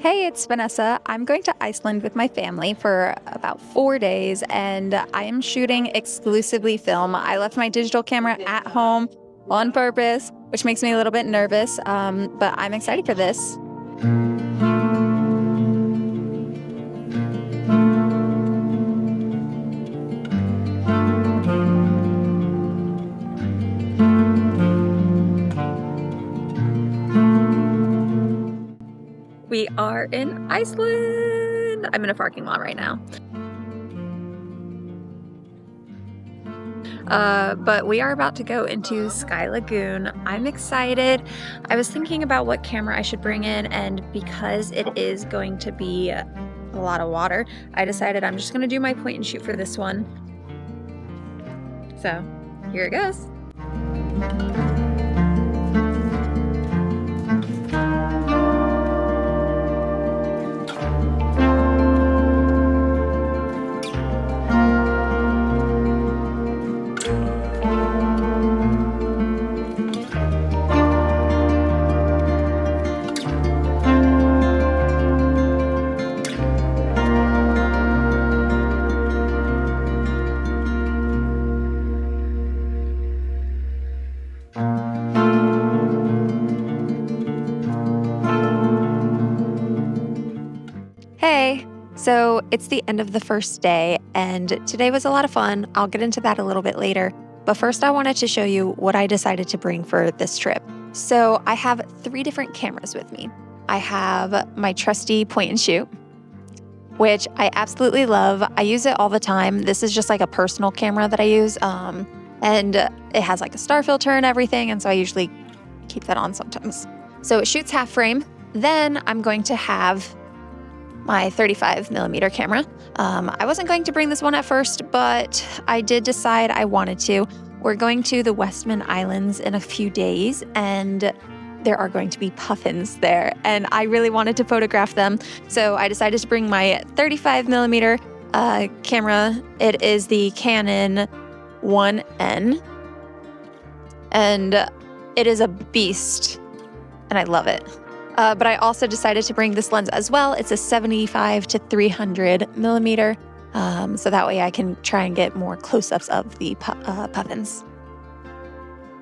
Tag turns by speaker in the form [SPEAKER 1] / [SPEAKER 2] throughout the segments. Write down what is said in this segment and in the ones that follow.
[SPEAKER 1] Hey, it's Vanessa. I'm going to Iceland with my family for about 4 days, and I am shooting exclusively film. I left my digital camera at home on purpose, which makes me a little bit nervous, but I'm excited for this. We are in Iceland. I'm in a parking lot right now. But we are about to go into Sky Lagoon. I'm excited. I was thinking about what camera I should bring in, and because it is going to be a lot of water, I decided I'm just going to do my point and shoot for this one. So here it goes. Hey, so it's the end of the first day, and today was a lot of fun. I'll get into that a little bit later. But first, I wanted to show you what I decided to bring for this trip. So I have 3 different cameras with me. I have my trusty point and shoot, which I absolutely love. I use it all the time. This is just like a personal camera that I use, and it has like a star filter and everything, and so I usually keep that on sometimes. So it shoots half frame. Then I'm going to have my 35mm camera. I wasn't going to bring this one at first, but I did decide I wanted to. We're going to the Westman Islands in a few days, and there are going to be puffins there, and I really wanted to photograph them. So I decided to bring my 35mm camera. It is the Canon 1N, and it is a beast, and I love it. But I also decided to bring this lens as well. It's a 75 to 300mm, so that way I can try and get more close-ups of the puffins.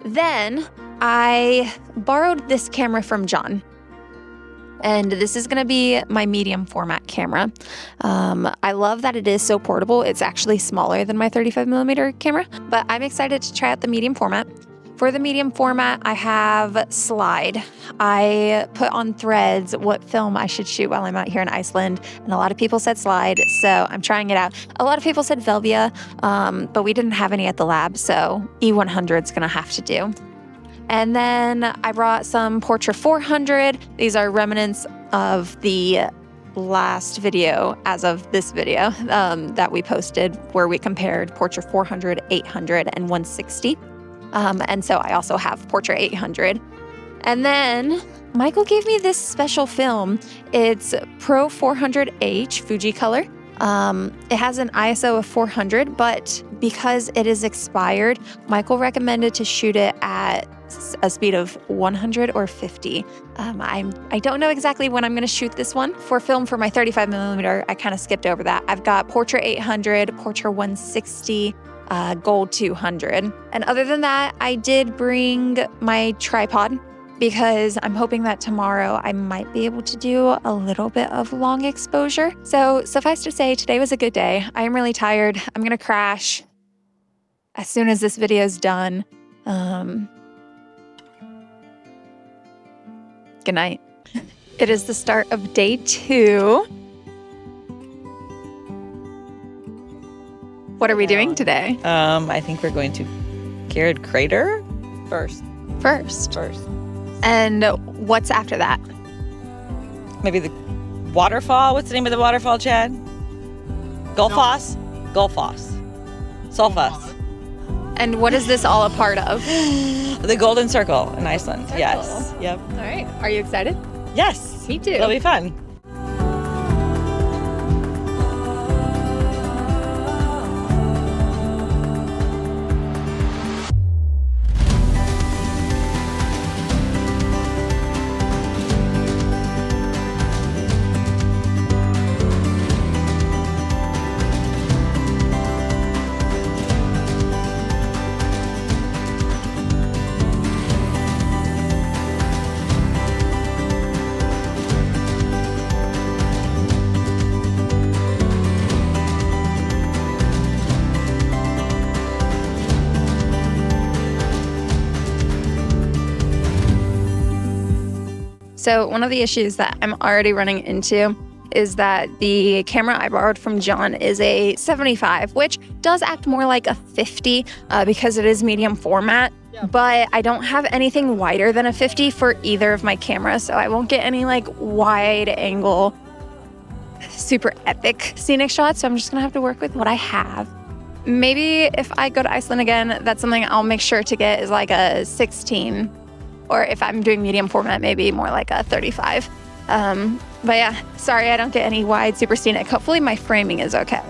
[SPEAKER 1] Then I borrowed this camera from John, and this is going to be my medium format camera. I love that it is so portable. It's actually smaller than my 35mm camera, but I'm excited to try out the medium format. For the medium format, I have slide. I put on Threads what film I should shoot while I'm out here in Iceland, and a lot of people said slide, so I'm trying it out. A lot of people said Velvia, but we didn't have any at the lab, so E100 is gonna have to do. And then I brought some Portra 400. These are remnants of the last video, as of this video, that we posted, where we compared Portra 400, 800, and 160. And so I also have Portra 800. And then Michael gave me this special film. It's Pro 400H Fuji color. It has an ISO of 400, but because it is expired, Michael recommended to shoot it at a speed of 100 or 50. I don't know exactly when I'm going to shoot this one. For film for my 35mm, I kind of skipped over that. I've got Portra 800, Portra 160, Gold 200. And other than that, I did bring my tripod because I'm hoping that tomorrow I might be able to do a little bit of long exposure. So suffice to say, today was a good day. I am really tired. I'm going to crash as soon as this video is done. Good night. It is the start of day 2. What are we doing today?
[SPEAKER 2] I think we're going to Garrett Crater first.
[SPEAKER 1] First. And what's after that?
[SPEAKER 2] Maybe the waterfall. What's the name of the waterfall, Chad? Gullfoss? Gullfoss. Sulfoss.
[SPEAKER 1] And what is this all a part of?
[SPEAKER 2] The Golden Circle in Iceland. Yes. Yep.
[SPEAKER 1] All right. Are you excited?
[SPEAKER 2] Yes.
[SPEAKER 1] Me too.
[SPEAKER 2] It'll be fun.
[SPEAKER 3] So one of the issues that I'm already running into is that the camera I borrowed from John is a 75, which does act more like a 50 because it is medium format. Yeah. But I don't have anything wider than a 50 for either of my cameras, so I won't get any like wide angle, super epic scenic shots. So I'm just gonna have to work with what I have. Maybe if I go to Iceland again, that's something I'll make sure to get is like a 16, or if I'm doing medium format, maybe more like a 35. But yeah, sorry I don't get any wide super scenic. Hopefully my framing is okay.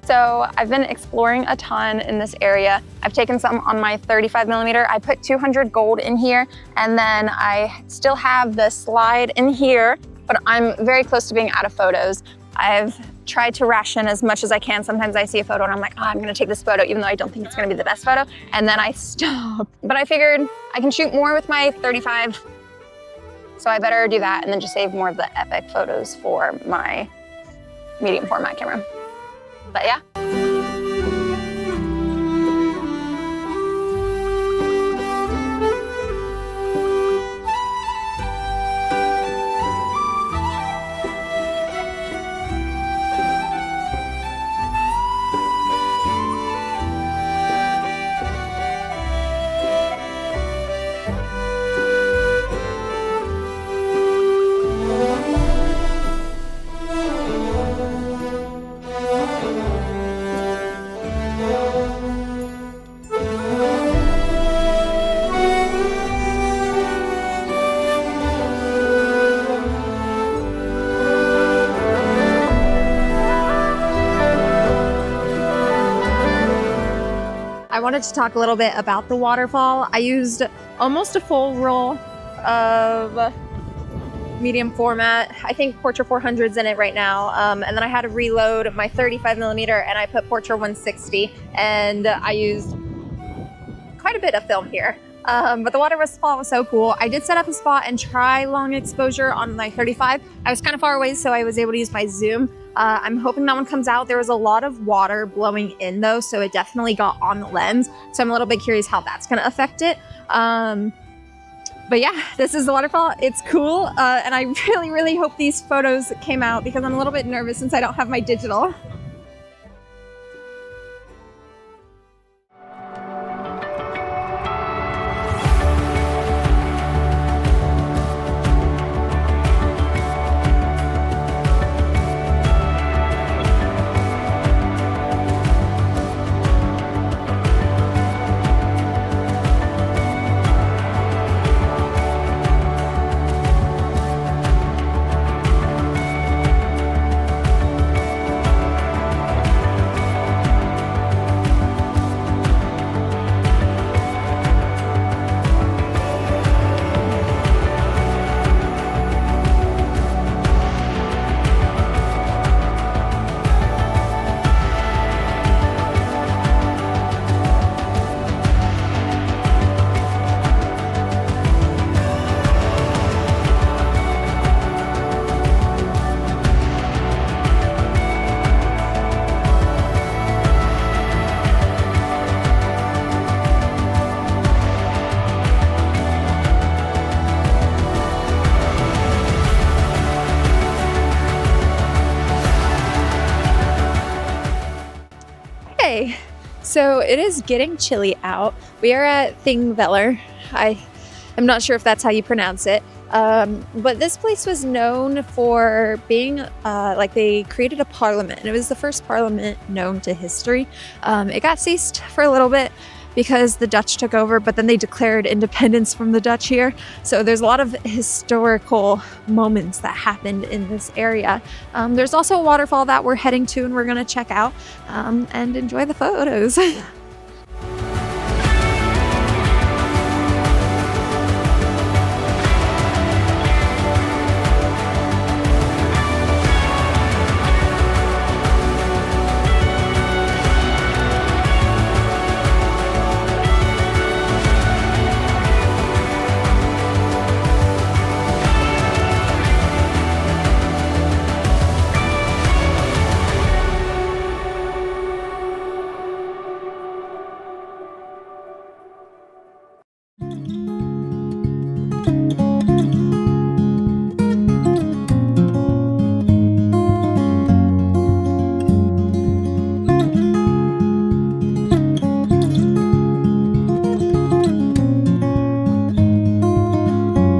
[SPEAKER 3] So I've been exploring a ton in this area. I've taken some on my 35 millimeter. I put 200 gold in here, and then I still have the slide in here, but I'm very close to being out of photos. I've tried to ration as much as I can. Sometimes I see a photo and I'm like, oh, I'm gonna take this photo, even though I don't think it's gonna be the best photo, and then I stop. But I figured I can shoot more with my 35, so I better do that and then just save more of the epic photos for my medium format camera. But yeah.
[SPEAKER 1] I wanted to talk a little bit about the waterfall. I used almost a full roll of medium format. I think Portra 400's in it right now. And then I had to reload my 35 millimeter and I put Portra 160, and I used quite a bit of film here. But the waterfall was so cool. I did set up a spot and try long exposure on my 35. I was kind of far away, so I was able to use my zoom. I'm hoping that one comes out. There was a lot of water blowing in though, so it definitely got on the lens. So I'm a little bit curious how that's gonna affect it. But yeah, this is the waterfall. It's cool, and I really, really hope these photos came out because I'm a little bit nervous since I don't have my digital.
[SPEAKER 3] So it is getting chilly out. We are at Thingvellir. I'm not sure if that's how you pronounce it. But this place was known for being like they created a parliament, and it was the first parliament known to history. It got ceased for a little bit because the Dutch took over, but then they declared independence from the Dutch here. So there's a lot of historical moments that happened in this area. There's also a waterfall that we're heading to and we're gonna check out and enjoy the photos.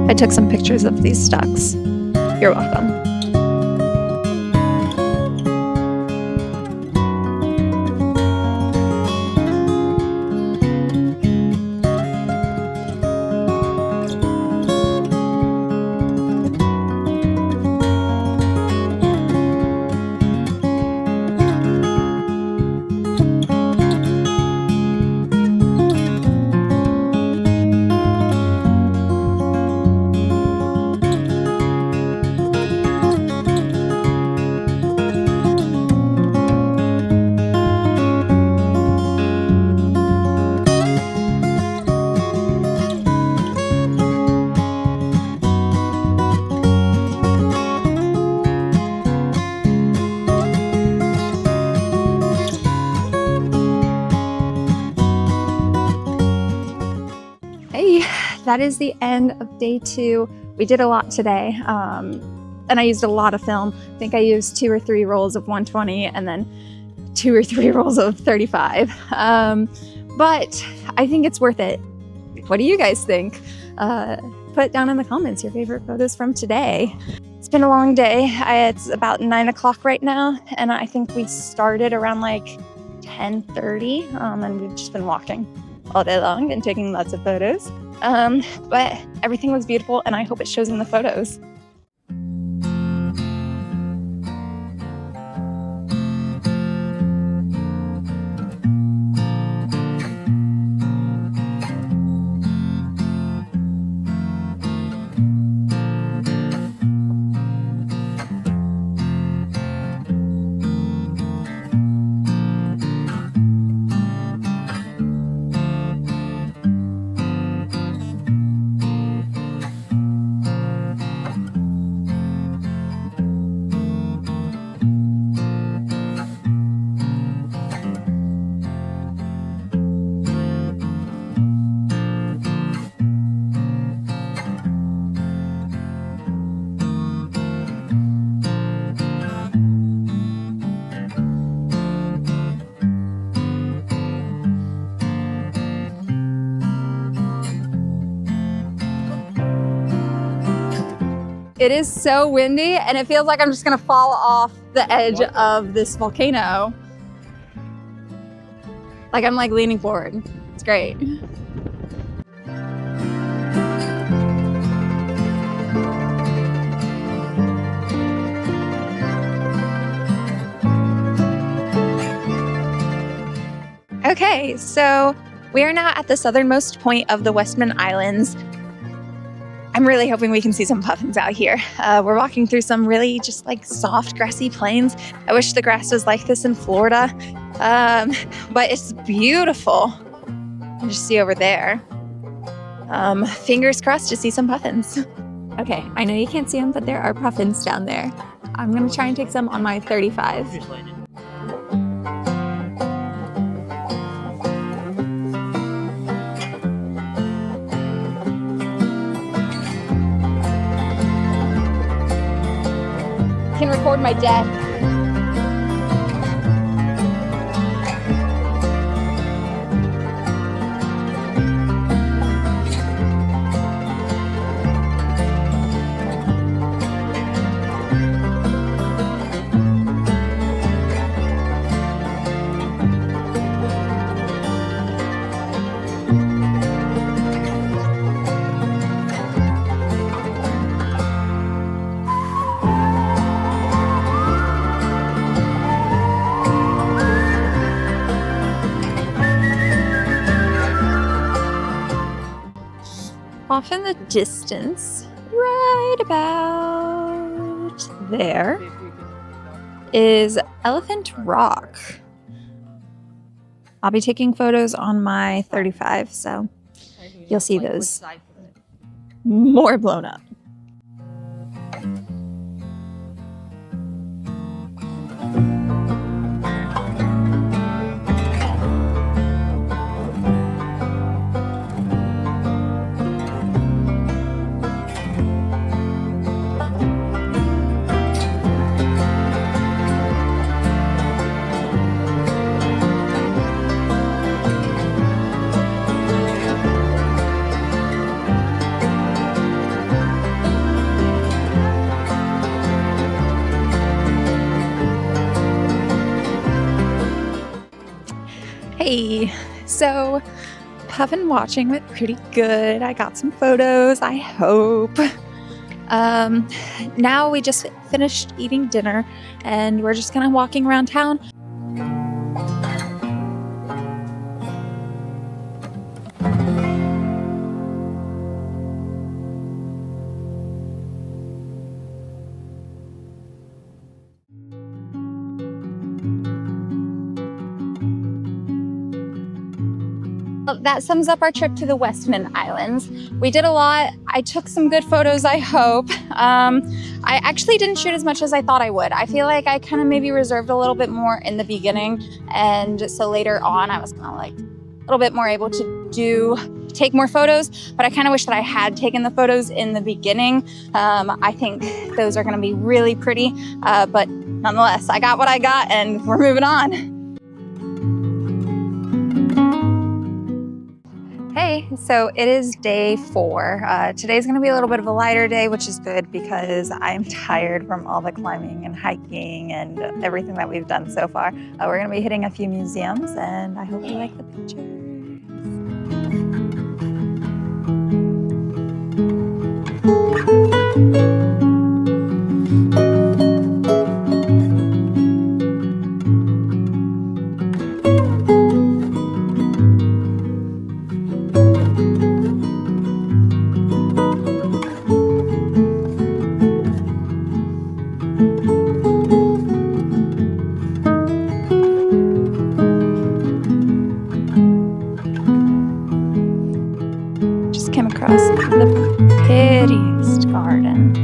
[SPEAKER 3] I took some pictures of these ducks. You're welcome. That is the end of day 2. We did a lot today, and I used a lot of film. I think I used 2 or 3 rolls of 120 and then 2 or 3 rolls of 35. But I think it's worth it. What do you guys think? Put down in the comments your favorite photos from today. It's been a long day. It's about 9 o'clock right now, and I think we started around like 10:30, and we've just been walking all day long and taking lots of photos. But everything was beautiful, and I hope it shows in the photos. It is so windy, and it feels like I'm just gonna fall off the edge of this volcano. Like I'm like leaning forward. It's great. Okay, so we are now at the southernmost point of the Westman Islands. I'm really hoping we can see some puffins out here. We're walking through some really just like soft grassy plains. I wish the grass was like this in Florida, but it's beautiful. You just see over there. Fingers crossed to see some puffins. Okay, I know you can't see them, but there are puffins down there. I'm gonna try and take some on my 35. Can record my death. Off in the distance, right about there, is Elephant Rock. I'll be taking photos on my 35, so you'll see those more blown up. Hey, so Puff and watching went pretty good. I got some photos, I hope. Now we just finished eating dinner and we're just kind of walking around town. That sums up our trip to the Westman Islands. We did a lot. I took some good photos, I hope. I actually didn't shoot as much as I thought I would. I feel like I kind of maybe reserved a little bit more in the beginning. And so later on, I was kind of like a little bit more able to take more photos, but I kind of wish that I had taken the photos in the beginning. I think those are gonna be really pretty, but nonetheless, I got what I got and we're moving on. Hey, so it is day 4. Today's gonna be a little bit of a lighter day, which is good because I'm tired from all the climbing and hiking and everything that we've done so far. We're gonna be hitting a few museums and I hope you like the pictures. Came across the prettiest garden.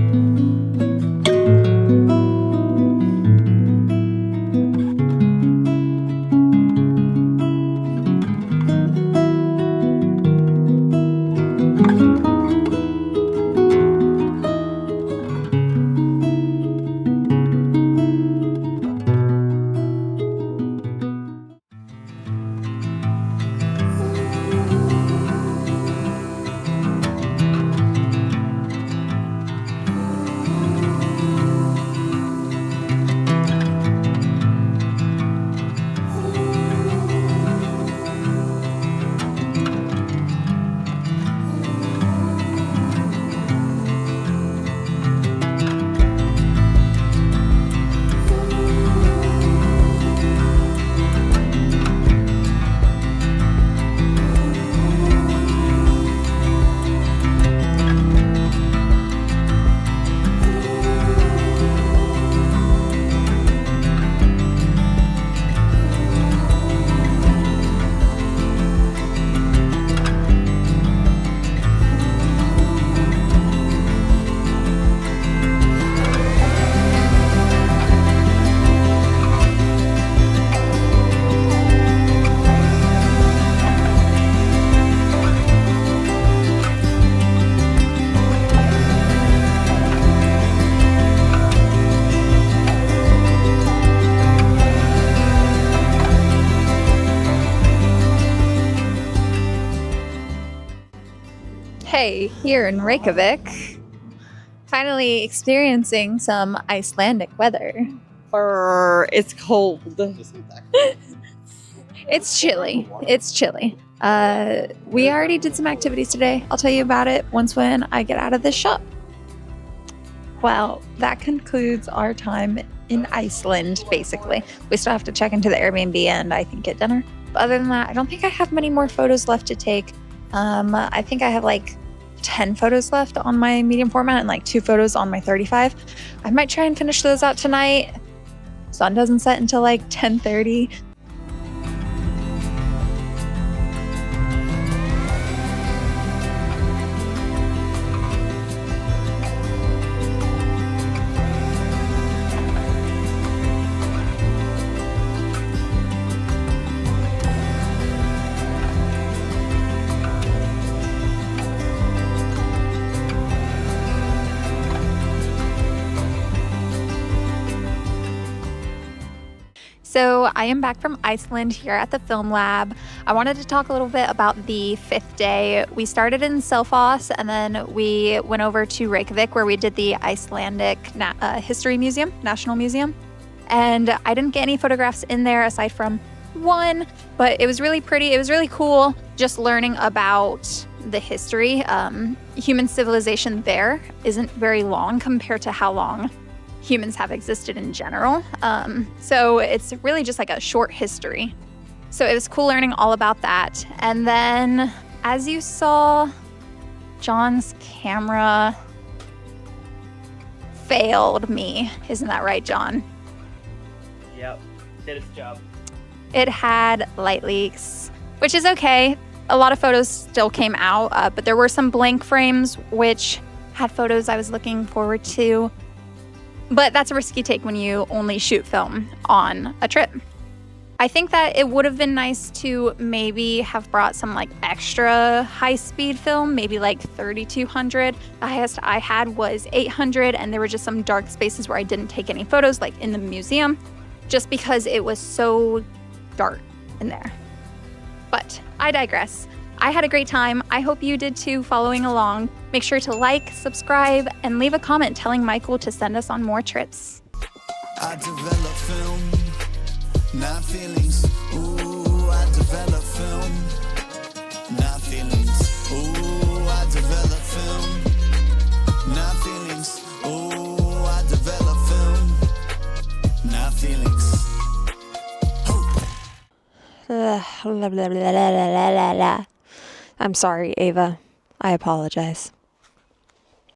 [SPEAKER 3] Hey, here in Reykjavik, finally experiencing some Icelandic weather.
[SPEAKER 2] It's cold.
[SPEAKER 3] It's chilly. It's chilly. We already did some activities today. I'll tell you about it once when I get out of this shop. Well, that concludes our time in Iceland, basically. We still have to check into the Airbnb and I think get dinner. But other than that, I don't think I have many more photos left to take. I think I have like 10 photos left on my medium format and like 2 photos on my 35. I might try and finish those out tonight. Sun doesn't set until like 10:30. So I am back from Iceland here at the film lab. I wanted to talk a little bit about the 5th day. We started in Selfoss and then we went over to Reykjavik where we did the Icelandic History Museum, National Museum. And I didn't get any photographs in there aside from one, but it was really pretty. It was really cool just learning about the history. Human civilization there isn't very long compared to how long humans have existed in general. So it's really just like a short history. So it was cool learning all about that. And then as you saw, John's camera failed me. Isn't that right, John?
[SPEAKER 4] Yep, did its job.
[SPEAKER 3] It had light leaks, which is okay. A lot of photos still came out, but there were some blank frames which had photos I was looking forward to. But that's a risky take when you only shoot film on a trip. I think that it would have been nice to maybe have brought some like extra high-speed film, maybe like 3200. The highest I had was 800, and there were just some dark spaces where I didn't take any photos, like in the museum, just because it was so dark in there. But I digress. I had a great time. I hope you did too, following along. Make sure to like, subscribe, and leave a comment telling Michael to send us on more trips.
[SPEAKER 5] I develop film, not feelings. Ooh, I develop film, not feelings. Ooh, I develop film, not feelings. Ooh, I develop film, not feelings.
[SPEAKER 1] I'm sorry, Ava. I apologize.